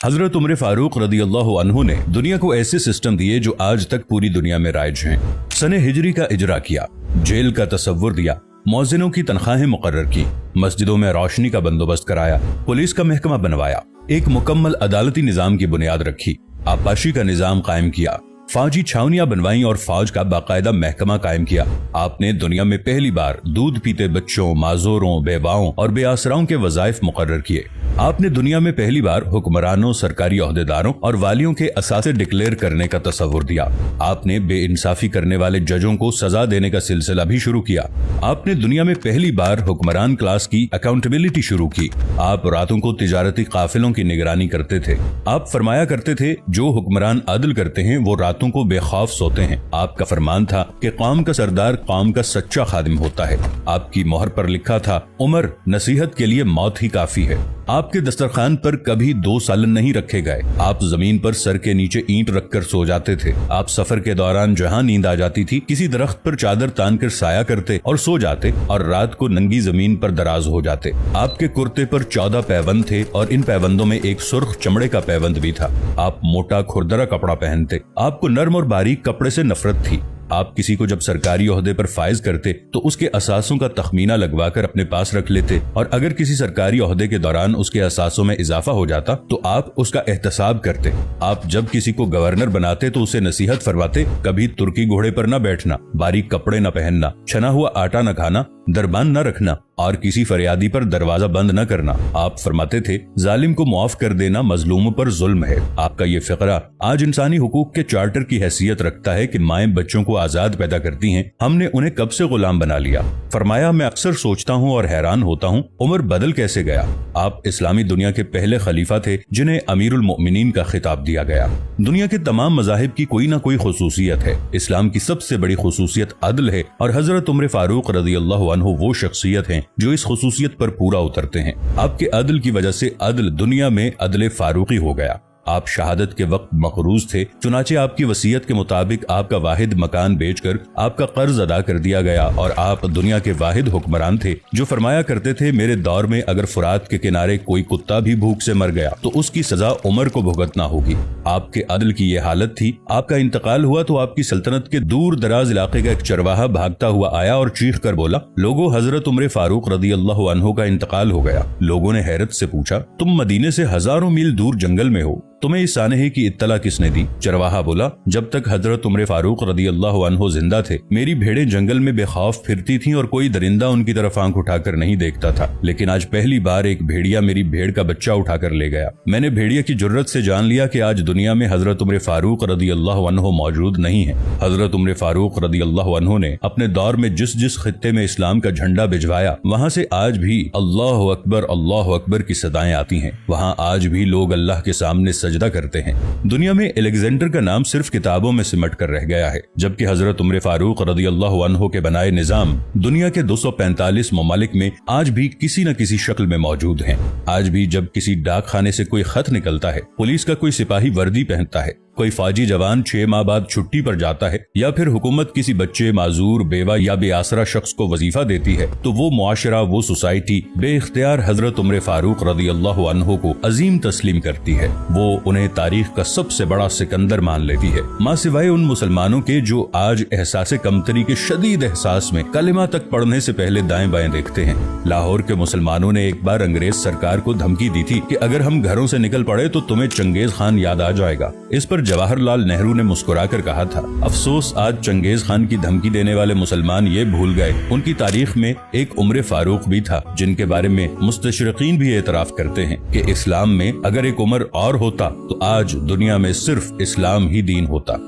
हजरत उमर फारूक रदी अल्लाह अन्हु ने दुनिया को ऐसे सिस्टम दिए जो आज तक पूरी दुनिया में राइज हैं। सने हिजरी का इजरा किया, जेल का तसव्वुर दिया, मौजिनों की तनख्वाहें मुकर्रर की, मस्जिदों में रोशनी का बंदोबस्त कराया, पुलिस का महकमा बनवाया, एक मुकम्मल अदालती निजाम की बुनियाद रखी, आबपाशी का निजाम कायम किया, फौजी छावनियां बनवाई और फौज का बाकायदा महकमा कायम किया। आपने दुनिया में पहली बार दूध पीते बच्चों, माजूरों, बेवाओं और बेआसराओं के वज़ाइफ मुकर्रर किए। आपने दुनिया में पहली बार हुक्मरानों, सरकारी ओहदेदारों और वालियों के असासे डिक्लेयर करने का तसव्वुर दिया। आपने बेइंसाफी करने वाले जजों को सजा देने का सिलसिला भी शुरू किया। आपने दुनिया में पहली बार हुक्मरान क्लास की अकाउंटेबिलिटी शुरू की। आप रातों को तिजारती काफिलों की निगरानी करते थे। आप फरमाया करते थे, जो हुक्मरान अदल करते हैं वो रातों को बेखौफ सोते हैं। आपका फरमान था कि कौम का सरदार कौम का सच्चा खादिम होता है। आपकी मोहर पर लिखा था, उमर नसीहत के लिए मौत ही काफी है। आपके दस्तरखान पर कभी 2 सालन नहीं रखे गए। आप जमीन पर सर के नीचे ईंट रखकर सो जाते थे। आप सफर के दौरान जहां नींद आ जाती थी, किसी दरख्त पर चादर तान कर साया करते और सो जाते और रात को नंगी जमीन पर दराज हो जाते। आपके कुर्ते पर 14 पैबंद थे और इन पैबंदों में एक सुर्ख चमड़े का पैबंद भी था। आप मोटा खुरदरा कपड़ा पहनते। आपको नर्म और बारीक कपड़े से नफरत थी। आप किसी को जब सरकारी ओहदे पर फाइज करते तो उसके असासों का तखमीना लगवाकर अपने पास रख लेते और अगर किसी सरकारी ओहदे के दौरान उसके असासों में इजाफा हो जाता तो आप उसका एहतसाब करते। आप जब किसी को गवर्नर बनाते तो उसे नसीहत फरमाते, कभी तुर्की घोड़े पर न बैठना, बारीक कपड़े न पहनना, छना हुआ आटा न खाना, दरबान न रखना और किसी फरियादी पर दरवाजा बंद न करना। आप फरमाते थे, जालिम को मुआफ कर देना मजलूमों पर जुल्म है। आपका ये फिक्रा आज इंसानी हुकूक के चार्टर की हैसियत रखता है कि माएं बच्चों को आजाद पैदा करती हैं, हमने उन्हें कब से गुलाम बना लिया। फरमाया, मैं अक्सर सोचता हूँ और हैरान होता हूँ, उमर बदल कैसे गया। आप इस्लामी दुनिया के पहले खलीफा थे जिन्हें अमीरुल मोमिनीन का खिताब दिया गया। दुनिया के तमाम मज़ाहिब की कोई ना कोई खुसूसियत है। इस्लाम की सबसे बड़ी खुसूसियत अदल है और हजरत उमर फारूक रज़ी अल्लाहु अन्हु वो शख्सियत हैं जो इस खुसूसियत पर पूरा उतरते हैं। आपके अदल की वजह से अदल दुनिया में अदल फारूकी हो गया। आप शहादत के वक्त मकरूज थे, चुनाचे आपकी वसीयत के मुताबिक आपका वाहिद मकान बेचकर आपका कर्ज अदा कर दिया गया और आप दुनिया के वाहिद हुक्मरान थे जो फरमाया करते थे, मेरे दौर में अगर फुरात के किनारे कोई कुत्ता भी भूख से मर गया तो उसकी सजा उमर को भुगतना होगी। आपके अदल की ये हालत थी। आपका इंतकाल हुआ तो आपकी सल्तनत के दूर दराज इलाके का एक चरवाहा भागता हुआ आया और चीख कर बोला, लोगों, हजरत उमर फारूक रदी अल्लाह अन्हु का इंतकाल हो गया। लोगों ने हैरत से पूछा, तुम मदीने से हजारों मील दूर जंगल में हो, तुम्हें इस सानहे की इत्तला किसने दी। चरवाहा बोला, जब तक हजरत उमर फारूक रदी अल्लाह अन्हु जिंदा थे मेरी भेड़ें जंगल में बेखौफ फिरती थीं और कोई दरिंदा उनकी तरफ आंख उठाकर नहीं देखता था, लेकिन आज पहली बार एक भेड़िया मेरी भेड़ का बच्चा उठाकर ले गया। मैंने भेड़िया की जुर्रत से जान लिया कि आज दुनिया में हजरत उमर फारूक रदी अल्लाह अन्हु मौजूद नहीं है। हजरत उमर फारूक रदी अल्लाह अन्हु ने अपने दौर में जिस जिस खित्ते में इस्लाम का झंडा भिजवाया वहाँ से आज भी अल्लाह अकबर की सदाएं आती हैं। वहाँ आज भी लोग अल्लाह के सामने सजदा करते हैं। दुनिया में अलेक्जेंडर का नाम सिर्फ किताबों में सिमट कर रह गया है, जबकि हजरत उमर फारूक रदी अल्लाह अन्हु के बनाए निजाम दुनिया के 245 ममालिक में आज भी किसी न किसी शक्ल में मौजूद हैं। आज भी जब किसी डाक खाने से कोई खत निकलता है, पुलिस का कोई सिपाही वर्दी पहनता है, कोई फौजी जवान 6 माह बाद छुट्टी पर जाता है या फिर हुकूमत किसी बच्चे, माजूर, बेवा या बेआसरा शख्स को वजीफा देती है तो वो मुआशरा, वो सोसाइटी बेइख्तियार हजरत उमर फारूक रदी अल्लाह अन्हु को अजीम तस्लीम करती है। वो उन्हें तारीख का सबसे बड़ा सिकंदर मान लेती है, माँ सिवाय उन मुसलमानों के जो आज एहसास कमतरी के शदीद एहसास में कलिमा तक पढ़ने से पहले दाएं बाएं देखते हैं। लाहौर के मुसलमानों ने एक बार अंग्रेज सरकार को धमकी दी थी कि अगर हम घरों से निकल पड़े तो तुम्हें चंगेज खान याद आ जाएगा। इस पर जवाहरलाल नेहरू ने मुस्कुराकर कहा था, अफसोस आज चंगेज खान की धमकी देने वाले मुसलमान ये भूल गए उनकी तारीख में एक उमर फारूक भी था, जिनके बारे में मुस्तशरिकीन भी एतराफ करते हैं कि इस्लाम में अगर एक उमर और होता तो आज दुनिया में सिर्फ इस्लाम ही दीन होता।